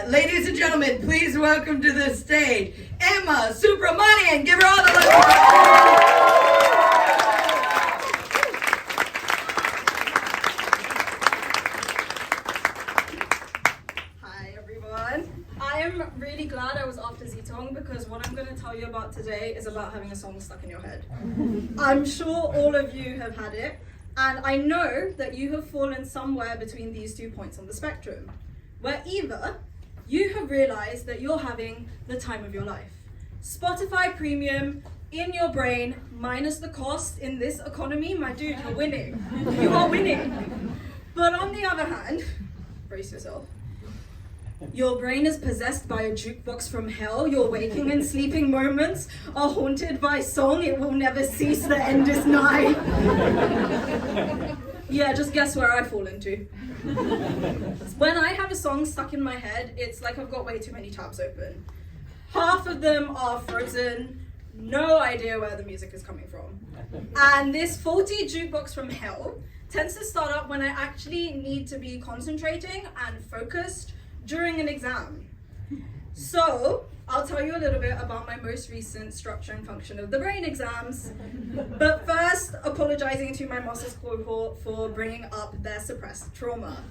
Ladies and gentlemen, please welcome to the stage Emma Soopramanien. Give her all the love. Hi everyone. I am really glad I was after Zitong because what I'm going to tell you about today is about having a song stuck in your head. I'm sure all of you have had it, and I know that you have fallen somewhere between these 2 points on the spectrum, where either you have realized that you're having the time of your life. Spotify Premium in your brain, minus the cost in this economy, my dude, you're winning. You are winning. But on the other hand, brace yourself. Your brain is possessed by a jukebox from hell. Your waking and sleeping moments are haunted by song. It will never cease, the end is nigh. Yeah, just guess where I fall into. When I have a song stuck in my head, it's like I've got way too many tabs open. Half of them are frozen, no idea where the music is coming from. And this faulty jukebox from hell tends to start up when I actually need to be concentrating and focused during an exam. So, I'll tell you a little bit about my most recent structure and function of the brain exams. But first, apologizing to my master's cohort for bringing up their suppressed trauma.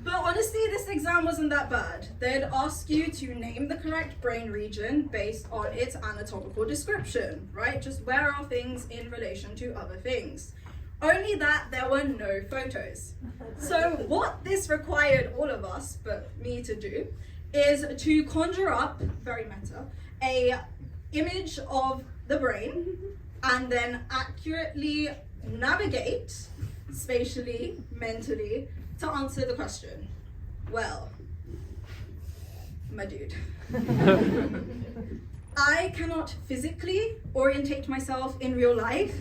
But honestly, this exam wasn't that bad. They'd ask you to name the correct brain region based on its anatomical description, right? Just where are things in relation to other things? Only that there were no photos. So what this required all of us, but me to do, is to conjure up, very meta, a image of the brain and then accurately navigate, spatially, mentally, to answer the question. Well, my dude. I cannot physically orientate myself in real life,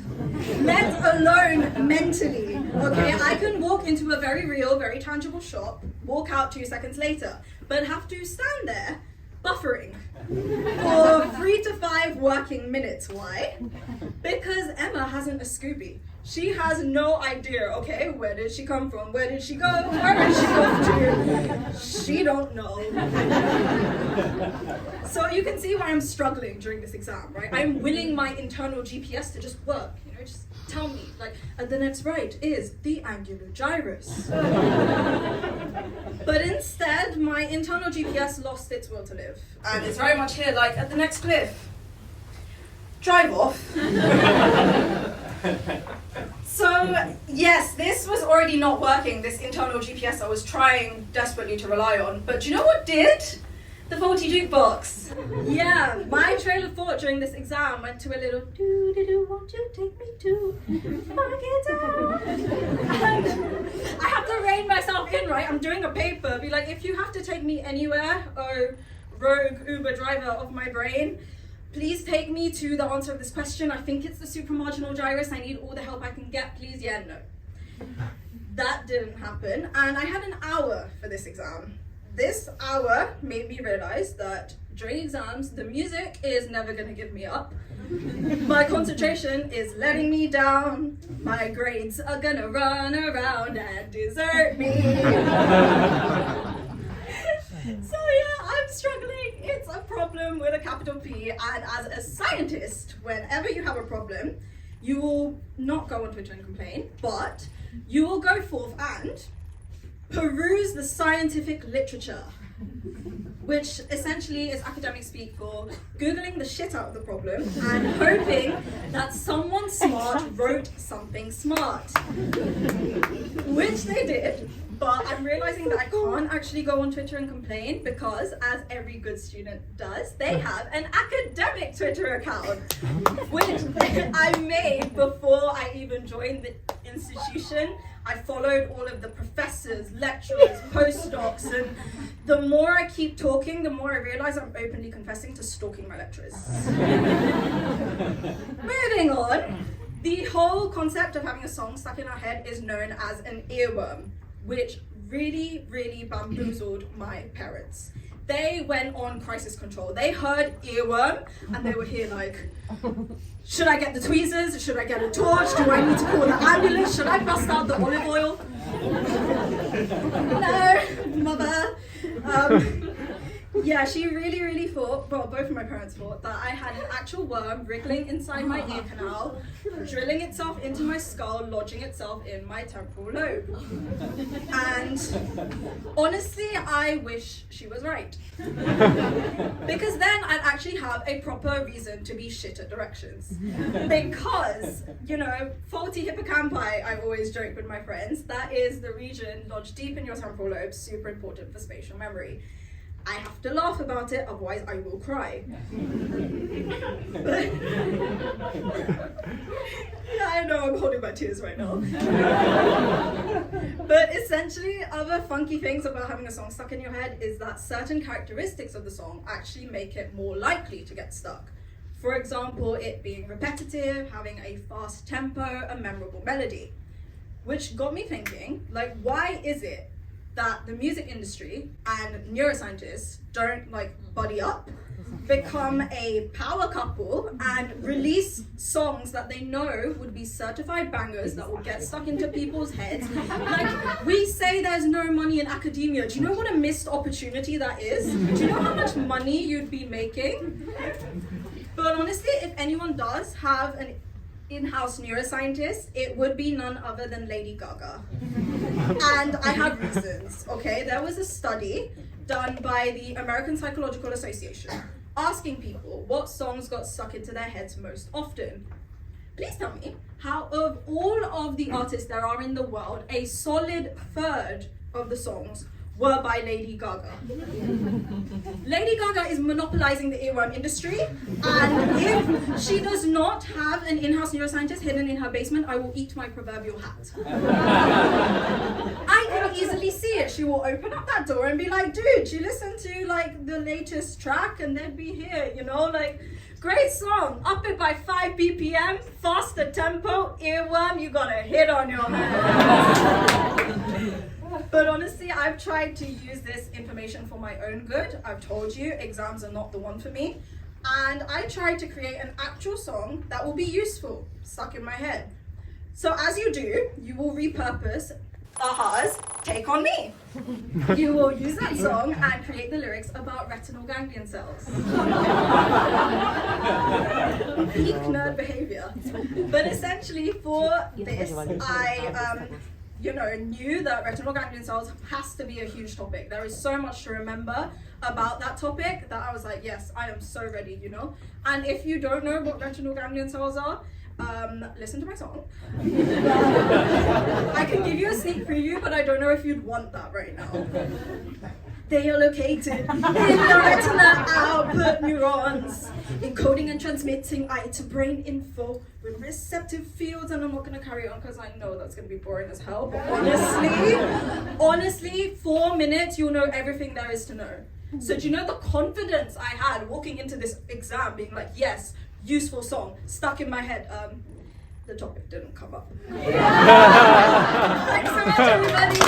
let alone mentally, okay? I can walk into a very real, very tangible shop, walk out 2 seconds later, but have to stand there buffering for 3 to 5 working minutes. Why? Because Emma hasn't a Scooby. She has no idea, okay, where did she come from? Where did she go? Where did she go to? She don't know. So you can see why I'm struggling during this exam, right? I'm willing my internal GPS to just work, just tell me, like, at the next right is the angular gyrus. But instead, my internal GPS lost its will to live. And it's very much here, like, at the next cliff. Drive off. So, yes, this was already not working, this internal GPS I was trying desperately to rely on. But do you know what did? The faulty jukebox. Yeah, my trail of thought during this exam went to a little do-do-do, won't you take me to Pakistan? And I have to rein myself in, right? I'm doing a paper, be like, if you have to take me anywhere, oh, rogue Uber driver of my brain, please take me to the answer of this question. I think it's the supramarginal gyrus. I need all the help I can get, please. Yeah, no. That didn't happen. And I had an hour for this exam. This hour made me realize that during exams, the music is never going to give me up. My concentration is letting me down. My grades are going to run around and desert me. So yeah, I'm struggling. It's a problem with a capital P, and as a scientist, whenever you have a problem, you will not go on Twitter and complain, but you will go forth and peruse the scientific literature, which essentially is academic speak for Googling the shit out of the problem and hoping that someone smart wrote something smart, which they did. But I'm realizing that I can't actually go on Twitter and complain because, as every good student does, they have an academic Twitter account, which I made before I even joined the institution. I followed all of the professors, lecturers, postdocs, and the more I keep talking, the more I realize I'm openly confessing to stalking my lecturers. Moving on, the whole concept of having a song stuck in our head is known as an earworm, which really, really bamboozled my parents. They went on crisis control. They heard earworm and they were here like, should I get the tweezers? Should I get a torch? Do I need to call the ambulance? Should I bust out the olive oil? No. Mother. Yeah, she really thought, well, both of my parents thought, that I had an actual worm wriggling inside my ear canal, drilling itself into my skull, lodging itself in my temporal lobe. And honestly, I wish she was right. Because then I'd actually have a proper reason to be shit at directions. Because, you know, faulty hippocampi, I always joke with my friends, that is the region lodged deep in your temporal lobe, super important for spatial memory. I have to laugh about it, otherwise I will cry. Yeah, I know, I'm holding my tears right now. But essentially, other funky things about having a song stuck in your head is that certain characteristics of the song actually make it more likely to get stuck. For example, it being repetitive, having a fast tempo, a memorable melody. Which got me thinking, like, why is it that the music industry and neuroscientists don't buddy up, become a power couple, and release songs that they know would be certified bangers that will get stuck into people's heads? Like, we say there's no money in academia. Do you know what a missed opportunity that is? Do you know how much money you'd be making? But honestly, if anyone does have an in-house neuroscientist, it would be none other than Lady Gaga. And I have reasons, okay? There was a study done by the American Psychological Association asking people what songs got stuck into their heads most often. Please tell me how, of all of the artists there are in the world, a solid third of the songs were by Lady Gaga. Lady Gaga is monopolizing the earworm industry, and if she does not have an in-house neuroscientist hidden in her basement, I will eat my proverbial hat. I can easily see it. She will open up that door and be like, dude, you listen to the latest track, and they'd be here, you know, great song, up it by 5 BPM, faster tempo, earworm, you got a hit on your hands. But honestly, I've tried to use this information for my own good. I've told you, exams are not the one for me. And I tried to create an actual song that will be useful, stuck in my head. So as you do, you will repurpose Aha's Take On Me. You will use that song and create the lyrics about retinal ganglion cells. Peak nerd behavior. But essentially for this, I knew that retinal ganglion cells has to be a huge topic. There is so much to remember about that topic that I was like, yes, I am so ready, you know? And if you don't know what retinal ganglion cells are, listen to my song. I can give you a sneak preview, but I don't know if you'd want that right now. They are located in the retina output neurons, encoding and transmitting eye to brain info with receptive fields. And I'm not going to carry on because I know that's going to be boring as hell. But honestly, 4 minutes, you'll know everything there is to know. So do you know the confidence I had walking into this exam being like, yes, useful song, stuck in my head. The topic didn't come up. Thanks so much, everybody.